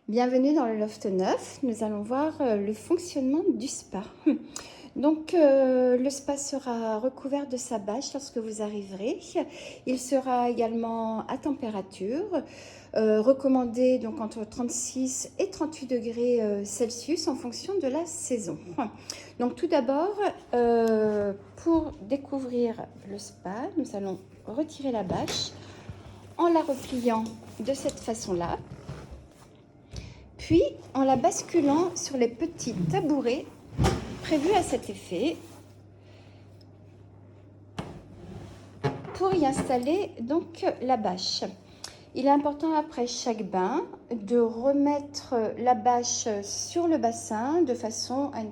Bienvenue dans le Loft 9. Nous allons voir le fonctionnement du spa. Donc, le spa sera recouvert de sa bâche lorsque vous arriverez. Il sera également à température, recommandé donc entre 36 et 38 degrés Celsius en fonction de la saison. Donc, tout d'abord, pour découvrir le spa, nous allons retirer la bâche en la repliant de cette façon-là. Puis, en la basculant sur les petits tabourets prévus à cet effet, pour y installer donc la bâche. Il est important après chaque bain de remettre la bâche sur le bassin de façon à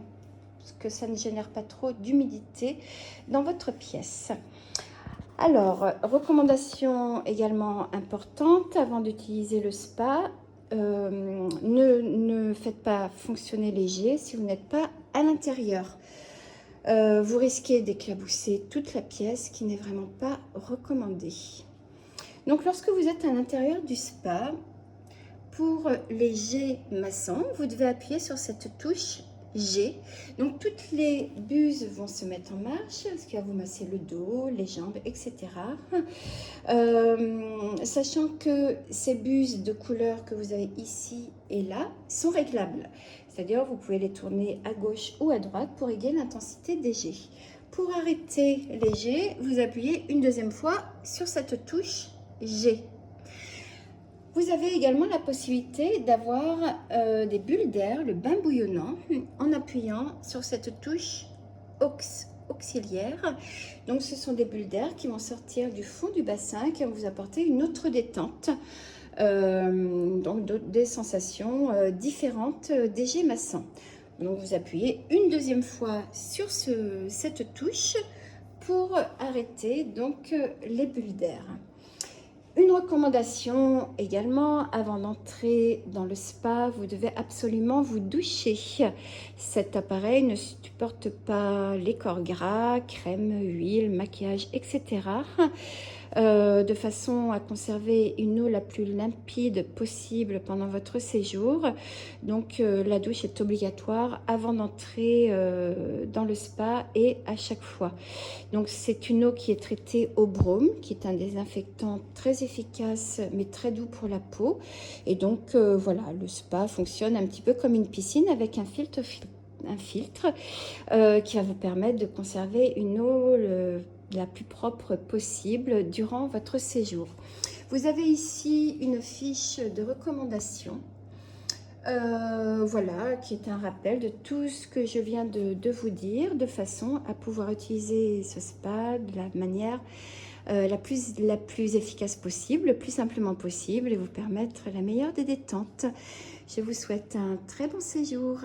ce que ça ne génère pas trop d'humidité dans votre pièce. Alors, recommandation également importante avant d'utiliser le spa, ne faites pas fonctionner léger si vous n'êtes pas à l'intérieur. Vous risquez d'éclabousser toute la pièce, qui n'est vraiment pas recommandé. Donc, lorsque vous êtes à l'intérieur du spa, pour les jets massants, vous devez appuyer sur cette touche G. Donc, toutes les buses vont se mettre en marche, ce qui va vous masser le dos, les jambes, etc. Sachant que ces buses de couleur que vous avez ici et là sont réglables. C'est-à-dire, vous pouvez les tourner à gauche ou à droite pour régler l'intensité des jets. Pour arrêter les jets, vous appuyez une deuxième fois sur cette touche G. Vous avez également la possibilité d'avoir des bulles d'air, le bain bouillonnant, en appuyant sur cette touche auxiliaire. Donc, ce sont des bulles d'air qui vont sortir du fond du bassin, qui vont vous apporter une autre détente, donc des sensations différentes des jets massants. Donc, vous appuyez une deuxième fois sur cette touche pour arrêter donc les bulles d'air. Une recommandation également, avant d'entrer dans le spa, vous devez absolument vous doucher. Cet appareil ne supporte pas les corps gras, crème, huile, maquillage, etc. De façon à conserver une eau la plus limpide possible pendant votre séjour. Donc, la douche est obligatoire avant d'entrer dans le spa et à chaque fois. Donc, c'est une eau qui est traitée au brome, qui est un désinfectant très efficace mais très doux pour la peau. Et donc, voilà, le spa fonctionne un petit peu comme une piscine avec un filtre qui va vous permettre de conserver une eau la plus propre possible durant votre séjour. Vous avez ici une fiche de recommandation. Voilà, qui est un rappel de tout ce que je viens de vous dire, de façon à pouvoir utiliser ce spa de la manière la plus efficace possible, le plus simplement possible, et vous permettre la meilleure des détentes. Je vous souhaite un très bon séjour.